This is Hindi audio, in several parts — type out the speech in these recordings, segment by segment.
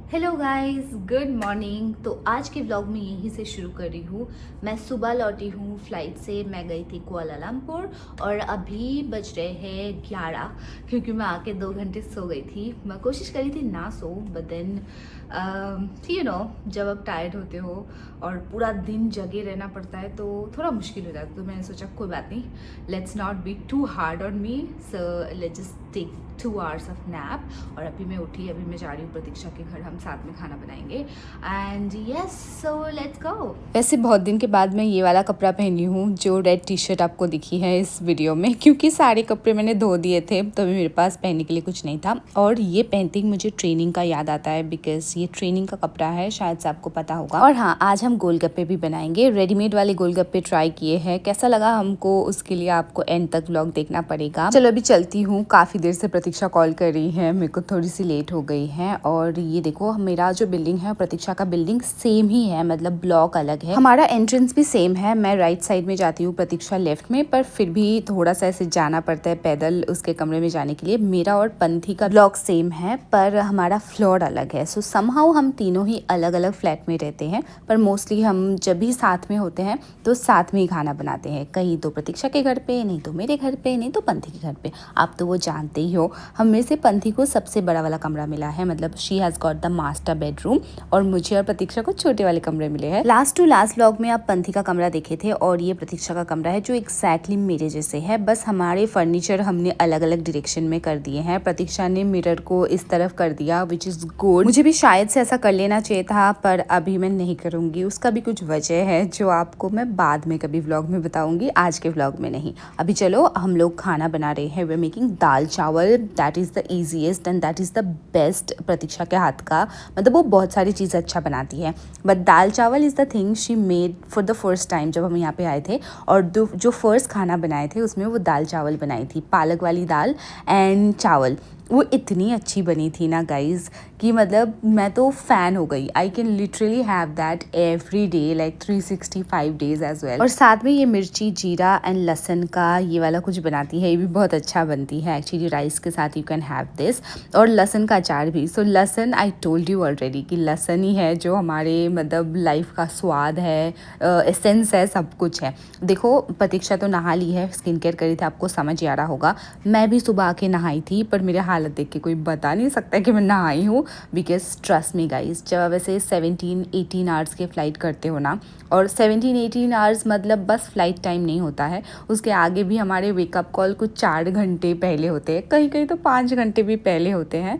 Hello guys, good morning. तो आज के व्लॉग में यहीं से शुरू कर रही हूँ। मैं सुबह लौटी हूँ फ्लाइट से। मैं गई थी कुआलालंपुर और अभी बज रहे हैं 11 क्योंकि मैं आके 2 घंटे सो गई थी। मैं कोशिश करी थी ना सो, बट देन जब आप टायर्ड होते हो और पूरा दिन जगे रहना पड़ता है तो थोड़ा मुश्किल हो जाता है। तो मैंने सोचा कोई बात नहीं, let's not be too hard on me, so let's just take 2 hours of nap. और अभी मैं उठी, अभी मैं जा रही हूँ प्रतीक्षा के घर, हम साथ में खाना बनाएंगे। And yes, so let's go. वैसे बहुत दिन के बाद मैं ये वाला कपड़ा पहनी हूँ, जो रेड टी शर्ट आपको दिखी है इस वीडियो में, क्योंकि सारे कपड़े मैंने धो दिए थे तो अभी मेरे पास पहनने के लिए कुछ नहीं था। और ये पेंटिंग मुझे ट्रेनिंग का याद आता है, बिकॉज ये ट्रेनिंग का कपड़ा है, शायद से आपको पता होगा। और हाँ, आज हम गोलगप्पे भी बनाएंगे। रेडीमेड वाले गोलगप्पे ट्राई किए हैं, कैसा लगा हमको उसके लिए आपको एंड तक व्लॉग देखना पड़ेगा। चलो अभी चलती हूँ, काफी देर से प्रतीक्षा कॉल कर रही है, मेरे को थोड़ी सी लेट हो गई है। और ये देखो, मेरा जो बिल्डिंग है प्रतीक्षा का बिल्डिंग सेम ही है, मतलब ब्लॉक अलग है। हमारा एंट्रेंस भी सेम है। मैं राइट साइड में जाती हूँ, प्रतीक्षा लेफ्ट में, पर फिर भी थोड़ा सा ऐसे जाना पड़ता है पैदल उसके कमरे में जाने के लिए। मेरा और पंथी का ब्लॉक सेम है पर हमारा फ्लोर अलग है। सो समहाउ हम तीनों ही अलग अलग फ्लैट में रहते हैं, पर मोस्टली हम जब भी साथ में होते हैं तो साथ में ही खाना बनाते हैं। कहीं तो प्रतीक्षा के घर पे, नहीं तो मेरे घर पे, नहीं तो पंथी के घर पे। आप तो वो जानते ही हो। हम में से पंथी को सबसे बड़ा वाला कमरा मिला है, मतलब she has got the master bedroom, और मुझे और प्रतीक्षा को छोटे वाले कमरे मिले हैं। लास्ट टू लास्ट व्लॉग में आप पंथी का कमरा देखे थे और ये प्रतीक्षा का कमरा है, जो एग्जैक्टली मेरे जैसे है। बस हमारे फर्नीचर हमने अलग अलग डायरेक्शन में कर दिए हैं। प्रतीक्षा ने मिरर को इस तरफ कर दिया, विच इज़ गुड। मुझे भी शायद से ऐसा कर लेना चाहिए था, पर अभी मैं नहीं करूँगी। उसका भी कुछ वजह है जो आपको मैं बाद में कभी व्लॉग में बताऊँगी, आज के व्लॉग में नहीं। अभी चलो, हम लोग खाना बना रहे हैं। वे making dal chawal, that is the easiest and that is the best Pratiksha के हाथ का। मतलब वो बहुत सारी चीज़ें अच्छा बनाती है, बट दाल चावल is the thing she made for the first time जब हम यहाँ पे आए थे। और जो फर्स्ट खाना बनाए थे उसमें वो दाल चावल बनाई थी, पालक वाली दाल एंड चावल। वो इतनी अच्छी बनी थी ना गाइज, कि मतलब मैं तो फ़ैन हो गई। I can literally have that every day, like 365 days as well. और साथ में ये मिर्ची, जीरा एंड लहसन का ये वाला कुछ बनाती है, ये भी बहुत अच्छा बनती है एक्चुअली। राइस के साथ यू कैन हैव दिस, और लहसन का अचार भी। सो लहसन, आई टोल्ड यू ऑलरेडी कि लहसन ही है जो हमारे मतलब लाइफ का स्वाद है, एसेंस है, सब कुछ है। देखो, प्रतीक्षा तो नहा ली है, स्किन केयर करी थी, आपको समझ ही आ रहा होगा। मैं भी सुबह आके नहाई थी, पर मेरे हालत देख के कोई बता नहीं सकता कि मैं नहाई हूँ, बिकॉज ट्रस्ट मी गाइज, जब आप वैसे 17-18 आवर्स के फ़्लाइट करते हो ना, और 17-18 आवर्स मतलब बस फ्लाइट टाइम नहीं होता है, उसके आगे भी हमारे वेकअप कॉल कुछ 4 घंटे पहले होते हैं, कहीं कहीं तो 5 घंटे भी पहले होते हैं,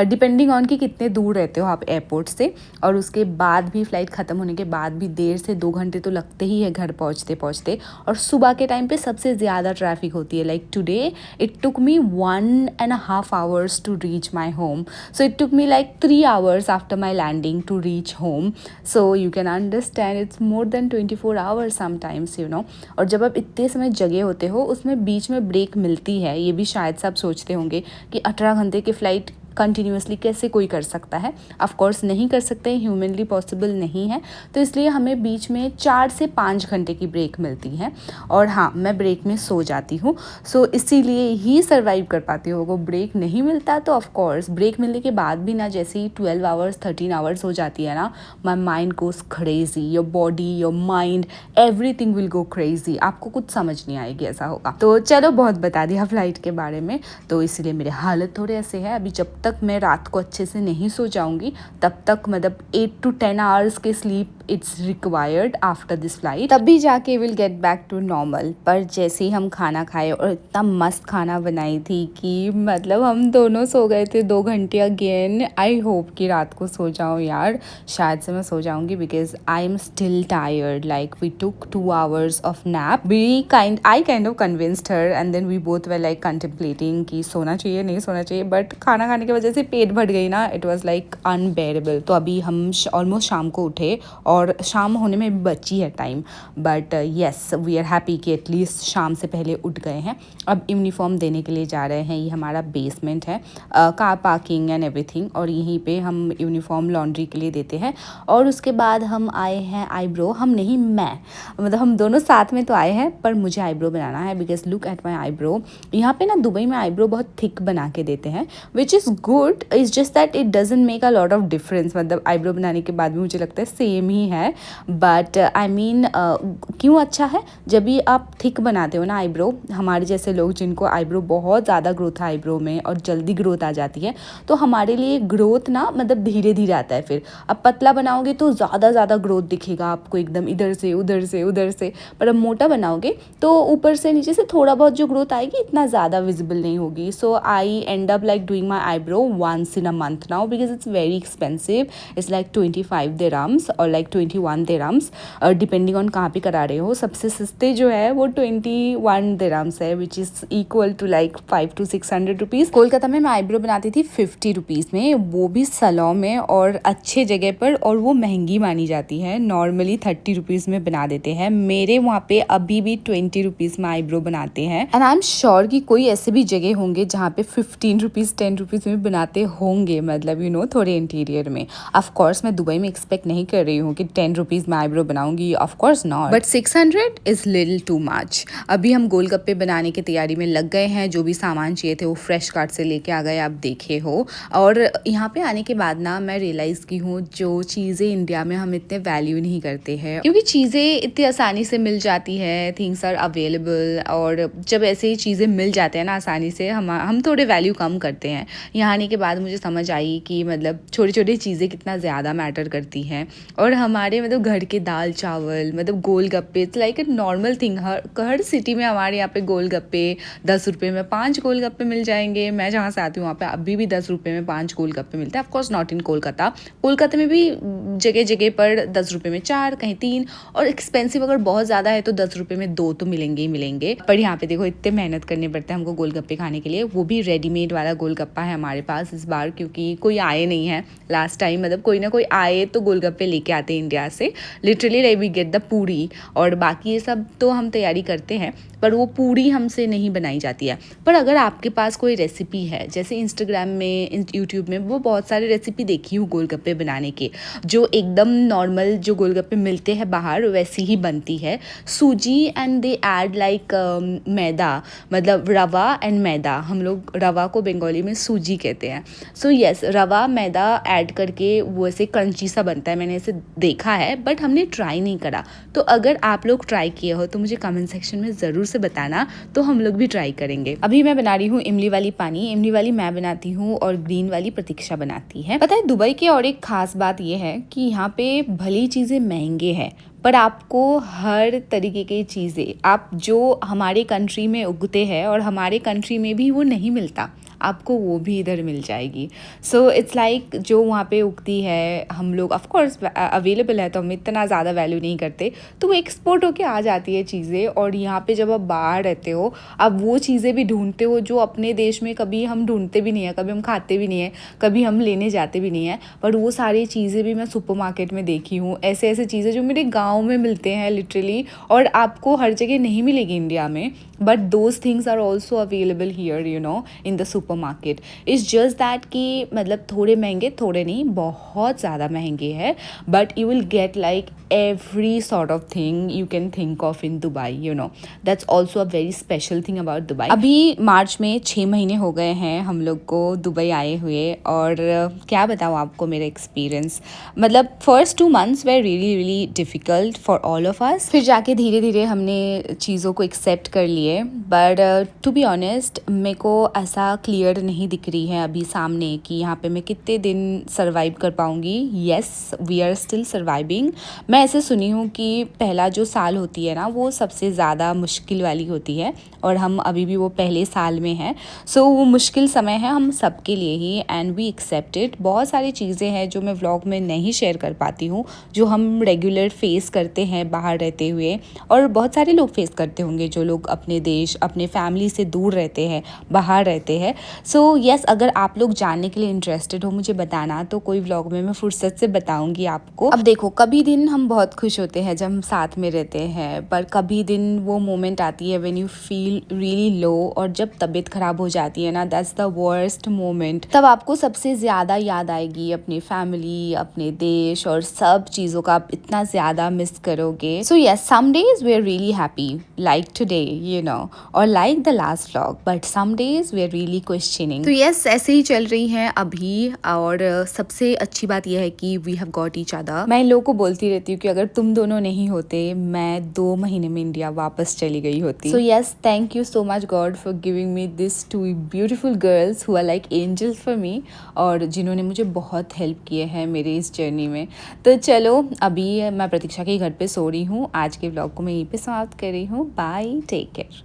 डिपेंडिंग ऑन कि कितने दूर रहते हो आप एयरपोर्ट से। और उसके बाद भी फ़्लाइट ख़त्म होने के बाद भी 1.5 से 2 घंटे तो लगते ही है घर पहुँचते पहुँचते। और सुबह के टाइम पे सबसे ज़्यादा ट्रैफिक होती है। Like today it took me 1.5 hours to reach my home, so it took me like 3 hours after my landing to reach home. So you can understand it's more than 24 hours sometimes, you know. और जब आप इतने समय जगे होते हो, उसमें बीच में ब्रेक मिलती है, ये भी शायद से आप सोचते होंगे कि 18 घंटे की फ़्लाइट कंटिन्यूसली कैसे कोई कर सकता है। ऑफ कोर्स नहीं कर सकते, ह्यूमनली पॉसिबल नहीं है, तो इसलिए हमें बीच में 4 से 5 घंटे की ब्रेक मिलती है। और हाँ, मैं ब्रेक में सो जाती हूँ, सो इसीलिए ही सर्वाइव कर पाती हूँ। अगर ब्रेक नहीं मिलता तो ऑफ कोर्स ब्रेक मिलने के बाद भी ना, जैसे ही 12 आवर्स 13 आवर्स हो जाती है ना, my mind goes crazy, your body, your mind, everything will go crazy. आपको कुछ समझ नहीं आएगी, ऐसा होगा। तो चलो, बहुत बता दिया फ्लाइट के बारे में, तो इसीलिए मेरे हालत थोड़े ऐसे है। अभी जब तक मैं रात को अच्छे से नहीं सो जाऊंगी तब तक, मतलब 8 to 10 आवर्स के sleep it's required after this flight, तभी जाके will get back to normal. पर जैसे ही हम खाना खाए, और इतना मस्त खाना बनाई थी कि मतलब हम दोनों सो गए थे 2 घंटे अगेन। आई होप कि रात को सो जाऊँ यार, शायद से मैं सो जाऊंगी, because I am still tired. Like we took 2 hours of nap, I kind of convinced her, and then we both were like contemplating कि सोना चाहिए नहीं सोना चाहिए, बट खाना खाने की वजह से पेट भर गई ना, इट वॉज लाइक अनबेरेबल। तो अभी हम ऑलमोस्ट शाम को उठे और शाम होने में बची है time, but yes we are happy कि एटलीस्ट शाम से पहले उठ गए हैं। अब यूनिफॉर्म देने के लिए जा रहे हैं। ये हमारा बेसमेंट है, कार पार्किंग एंड एवरीथिंग, और यहीं पे हम यूनिफॉर्म लॉन्ड्री के लिए देते हैं। और उसके बाद हम आए हैं आईब्रो, हम नहीं मैं मतलब हम दोनों साथ में तो आए हैं, पर मुझे आईब्रो बनाना है because look at my eyebrow. यहाँ पे ना दुबई में आईब्रो बहुत थिक बना के देते हैं which is good, is just that it doesn't make a lot of difference. मतलब आईब्रो बनाने के बाद भी मुझे लगता है सेम ही है, बट आई मीन क्यों अच्छा है, जब भी आप थिक बनाते हो ना आईब्रो, हमारे जैसे लोग जिनको आईब्रो बहुत ज़्यादा ग्रोथ है आईब्रो में और जल्दी ग्रोथ आ जाती है, तो हमारे लिए ग्रोथ ना मतलब धीरे धीरे आता है। फिर अब पतला बनाओगे तो ज़्यादा ग्रोथ दिखेगा आपको, एकदम इधर से उधर से उधर से, पर अब मोटा बनाओगे तो ऊपर से नीचे से थोड़ा बहुत जो ग्रोथ आएगी इतना ज़्यादा विजिबल नहीं होगी। So I end up like doing my eyebrow once in a month now because it's very expensive. It's like 25 dirhams और लाइक 21 दिरहम्स डिपेंडिंग ऑन कहाँ पे करा रहे हो। सबसे सस्ते जो है वो 21 दिरहम्स है which is equal to like 500 to 600 rupees. Kolkata में मैं आईब्रो बनाती थी 50 रुपीज़ में, वो भी सैलून में और अच्छे जगह पर, और वो महंगी मानी जाती है। नॉर्मली 30 रुपीज़ में बना देते हैं, मेरे वहाँ पे अभी भी 20 रुपीज़ में आईब्रो बनाते हैं। एंड आई एम श्योर कि कोई ऐसे भी जगह होंगे जहाँ पे 15 रुपीज़ 10 रुपीज़ में बनाते होंगे, मतलब यू नो थोड़े इंटीरियर में। ऑफ कोर्स मैं दुबई में एक्सपेक्ट नहीं कर रही हूँ कि 10 रुपीज़ में आईब्रो बनाऊंगी, of course not, but 600 is little too much. अभी हम गोलगप्पे बनाने की तैयारी में लग गए हैं। जो भी सामान चाहिए थे वो फ्रेश कार्ट से लेके आ गए, आप देखे हो। और यहाँ पे आने के बाद ना मैं रियलाइज़ की हूँ जो चीज़ें इंडिया में हम इतने वैल्यू नहीं करते हैं, क्योंकि चीज़ें इतनी आसानी से मिल जाती है, थिंग्स आर अवेलेबल, और जब ऐसे ही चीज़ें मिल जाते हैं ना आसानी से, हम थोड़े वैल्यू कम करते हैं। यहाँ आने के बाद मुझे समझ आई कि मतलब छोटी छोटी चीज़ें कितना ज़्यादा मैटर करती हैं। और हमारे मतलब घर के दाल चावल, मतलब golgappe, it's like a normal thing. हर सिटी में हमारे यहाँ पे गोलगप्पे 10 रुपये में 5 गोलगप्पे मिल जाएंगे। मैं जहाँ से आती हूँ वहाँ पे अभी भी 10 रुपये में 5 गोलगप्पे मिलते हैं। Of course not in Kolkata, Kolkata में भी जगह जगह पर 10 रुपये में 4, कहीं 3, और एक्सपेंसिव अगर बहुत ज़्यादा है तो 10 रुपये में 2 तो मिलेंगे ही मिलेंगे। पर यहाँ पे देखो इतने मेहनत करने पड़ते हैं हमको गोलगप्पे खाने के लिए। वो भी रेडीमेड वाला गोलगप्पा है हमारे पास इस बार, क्योंकि कोई आए नहीं है लास्ट टाइम, मतलब कोई ना कोई आए तो गोलगप्पे लेके आते हैं इंडिया से। Literally like we get the puri, और बाकी ये सब तो हम तैयारी करते हैं, पर वो पूरी हमसे नहीं बनाई जाती है। पर अगर आपके पास कोई रेसिपी है, जैसे इंस्टाग्राम में, यूट्यूब में वो बहुत सारी रेसिपी देखी हूँ गोलगप्पे बनाने के, जो एकदम नॉर्मल जो गोलगप्पे मिलते हैं बाहर वैसी ही बनती है। सूजी एंड दे ऐड लाइक मैदा, मतलब रवा एंड मैदा, हम लोग रवा को बंगाली में सूजी कहते हैं। सो येस, रवा मैदा ऐड करके वो ऐसे क्रंची सा बनता है, मैंने इसे देखा है बट हमने ट्राई नहीं करा। तो अगर आप लोग ट्राई किए हो तो मुझे कमेंट सेक्शन में ज़रूर से बताना, तो हम लोग भी ट्राई करेंगे। अभी मैं बना रही हूँ इमली वाली पानी, इमली वाली मैं बनाती हूँ और ग्रीन वाली प्रतीक्षा बनाती है। पता है दुबई की और एक खास बात यह है कि यहाँ पे भली चीज़ें महंगे हैं, पर आपको हर तरीके की चीज़ें आप जो हमारे कंट्री में उगते हैं और हमारे कंट्री में भी वो नहीं मिलता, आपको वो भी इधर मिल जाएगी। सो इट्स लाइक जो वहाँ पे उगती है, हम लोग ऑफ कोर्स अवेलेबल है तो हम इतना ज़्यादा वैल्यू नहीं करते, तो वो एक्सपोर्ट होके आ जाती है चीज़ें। और यहाँ पे जब आप बाहर रहते हो, आप वो चीज़ें भी ढूंढते हो जो अपने देश में कभी हम ढूंढते भी नहीं है, कभी हम खाते भी नहीं है, कभी हम लेने जाते भी नहीं है। पर वो सारी चीज़ें भी मैं सुपरमार्केट में देखी हूँ, ऐसे ऐसे चीज़ें जो मेरे गाँव में मिलते हैं लिटरली, और आपको हर जगह नहीं मिलेगी इंडिया में, but those things are also available here you know in the supermarket. It's just that कि मतलब थोड़े महंगे, थोड़े नहीं, बहुत ज़्यादा महंगे हैं, but you will get like every sort of thing you can think of in Dubai, you know. That's also a very special thing about Dubai. अभी मार्च में 6 महीने हो गए हैं हम लोग को दुबई आए हुए, और क्या बताऊँ आपको मेरा एक्सपीरियंस, मतलब first 2 months were really difficult for all of us। फिर जाके धीरे धीरे हमने चीज़ों को एक्सेप्ट कर लिए, बट टू बी ऑनेस्ट मेरे को ऐसा क्लियर नहीं दिख रही है अभी सामने कि यहाँ पे मैं कितने दिन सर्वाइव कर पाऊँगी। Yes, we are still surviving. मैं ऐसे सुनी हूँ कि पहला जो साल होती है ना वो सबसे ज़्यादा मुश्किल वाली होती है, और हम अभी भी वो पहले साल में हैं। सो वो मुश्किल समय है हम सबके लिए ही, एंड वी एक्सेप्ट इट। बहुत सारी चीज़ें हैं जो मैं व्लॉग में नहीं शेयर कर पाती हूँ, जो हम रेगुलर फेस करते हैं बाहर रहते हुए, और बहुत सारे लोग फेस करते होंगे जो लोग अपने देश, अपने फैमिली से दूर रहते हैं, बाहर रहते हैं। सो यस, अगर आप लोग जानने के लिए इंटरेस्टेड हो मुझे बताना, तो कोई व्लॉग में मैं फुर्सत से बताऊंगी आपको। अब देखो, कभी दिन हम बहुत खुश होते हैं जब हम साथ में रहते हैं, पर कभी दिन वो मोमेंट आती है when you feel really low, और जब तबीयत खराब हो जाती है ना, दैट्स द वर्स्ट मोमेंट। तब आपको सबसे ज़्यादा याद आएगी अपनी फैमिली, अपने देश, और सब चीज़ों का आप इतना ज़्यादा मिस करोगे। So yes, some days we are really happy like today, you know, और like the last vlog, but some days we are really questioning. तो यस, ऐसे ही चल रही हैं अभी, और सबसे अच्छी बात यह है कि we have got each other. मैं इन लोगों को बोलती रहती हूँ कि अगर तुम दोनों नहीं होते, मैं 2 महीने में इंडिया वापस चली गई होती। So yes, thank you so much God for giving me this 2 beautiful girls who are like angels for me, और जिन्होंने मुझे बहुत हेल्प किए हैं मेरे इस जर्नी में। तो चलो, अभी मैं प्रतीक्षा के घर पे सो रही हूँ। आज के व्लॉग को मैं यहीं पे समाप्त कर रही हूँ। Bye, take care.